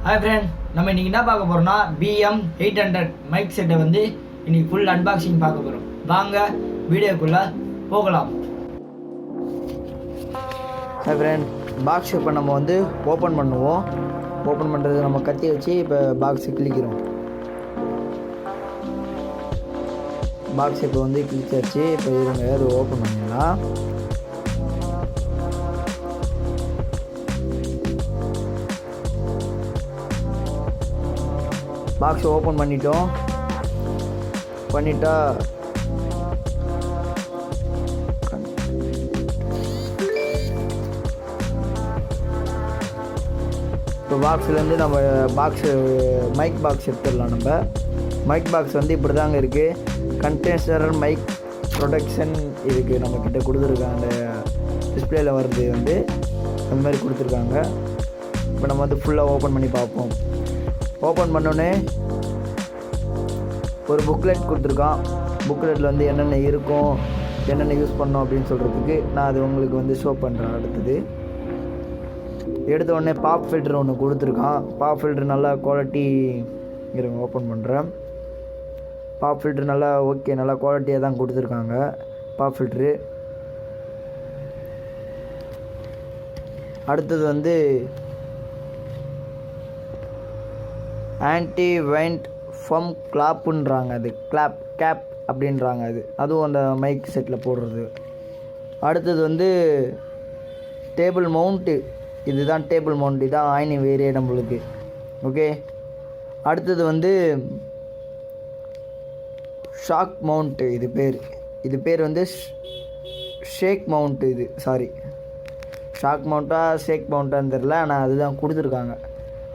Hi friend, நம்ம இன்னைக்கு என்ன பார்க்க போறோம்னா BM800 மைக் செட்டை வந்து இன்னைக்கு ஃபுல் அன்பாக்சிங் பார்க்க போறோம். வாங்க வீடியோக்குள்ள போகலாம். Hi friend, பாக்ஸ் இப்போ நம்ம வந்து ஓபன் பண்ணுவோம். ஓபன் பண்றது நம்ம கத்தி வச்சு இப்போ பாக்ஸ் கிளிக்கிறோம். பாக்ஸ் இப்போ வந்து கிளிச்சாச்சு. இப்போ இருங்க அது ஓபன் பண்ணிடலாம். பாக்ஸ் ஓப்பன் பண்ணிட்டா இப்போ பாக்ஸ்லேருந்து நம்ம மைக் பாக்ஸ் எடுத்துடலாம். நம்ம மைக் பாக்ஸ் வந்து இப்படி தாங்க இருக்குது. கண்டென்சர் மைக் ப்ரொடக்ஷன் இருக்குது நம்மக்கிட்ட கொடுத்துருக்காங்க. டிஸ்பிளேயில் வர்றது வந்து அந்த மாதிரி கொடுத்துருக்காங்க. இப்போ நம்ம வந்து ஃபுல்லாக ஓப்பன் பண்ணி பார்ப்போம். ஓப்பன் பண்ணோன்னே ஒரு புக்லெட் கொடுத்துருக்கான். புக்லெட்டில் வந்து என்னென்ன இருக்கும், என்னென்ன யூஸ் பண்ணோம் அப்படின்னு சொல்கிறதுக்கு நான் அது உங்களுக்கு வந்து ஷோ பண்ணுறேன். அடுத்தது எடுத்த உடனே பாப் ஃபில்டர் ஒன்று கொடுத்துருக்கான். பாப் ஃபில்டர் நல்லா குவாலிட்டி இருங்க ஓப்பன் பண்ணுறேன். பாப் ஃபில்டர் நல்லா ஓகே, நல்லா குவாலிட்டியாக தான் கொடுத்துருக்காங்க பாப் ஃபில்ட்ரு. அடுத்தது வந்து ஆன்டி வைண்ட் ஃபம் கிளாப்புன்றாங்க. அது கேப் அப்படின்றாங்க. அதுவும் அந்த மைக் செட்டில் போடுறது. அடுத்தது வந்து டேபிள் மவுண்ட்டு. இதுதான் டேபிள் மவுண்ட். இதுதான் ஆயினி வேறே நம்மளுக்கு. ஓகே, அடுத்தது வந்து ஷாக் மவுண்ட்டு. இது பேர் வந்து ஷேக் மவுண்ட்டு. ஷாக் மவுண்ட்டா ஷேக் மவுண்ட்டான்னு தெரில, ஆனால் அதுதான் கொடுத்துருக்காங்க.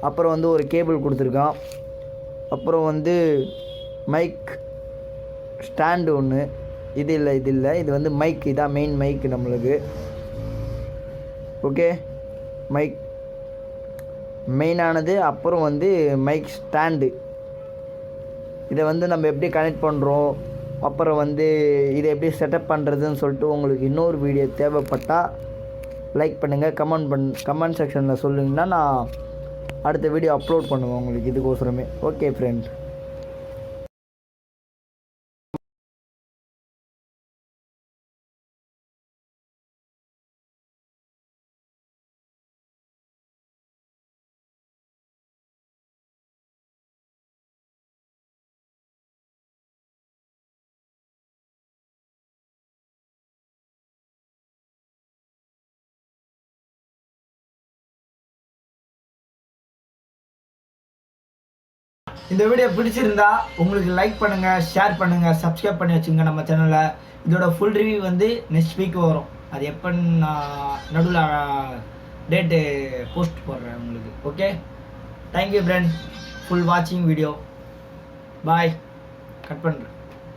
அப்புறம் வந்து ஒரு கேபிள் கொடுத்துருக்கான். அப்புறம் வந்து மைக் ஸ்டாண்டு ஒன்று. இது இல்லை இது வந்து மைக். இதான் மெயின் மைக் நம்மளுக்கு. ஓகே, மைக் மெயினானது. அப்புறம் வந்து மைக் ஸ்டாண்டு. இதை வந்து நம்ம எப்படி கனெக்ட் பண்ணுறோம், அப்புறம் வந்து இதை எப்படி செட்டப் பண்ணுறதுன்னு சொல்லிட்டு உங்களுக்கு இன்னொரு வீடியோ தேவைப்பட்டால் லைக் பண்ணுங்கள். கமெண்ட் செக்ஷனில் சொல்லுங்கன்னா நான் அடுத்த வீடியோ அப்லோட் பண்ணுவேன் உங்களுக்கு இதுக்கோசரமே. Okay friend. இந்த வீடியோ பிடிச்சிருந்தா உங்களுக்கு லைக் பண்ணுங்கள், ஷேர் பண்ணுங்கள், சப்ஸ்கிரைப் பண்ணி வச்சுங்க நம்ம சேனலை. இதோட ஃபுல் ரிவ்யூ வந்து நெக்ஸ்ட் வீக் வரும். அது எப்போன்னு நான் நடுவில் டேட்டு போஸ்ட் போடுறேன் உங்களுக்கு. Okay, thank you friend. ஃபுல் வாட்சிங் வீடியோ. பாய். கட் பண்ணுறேன்.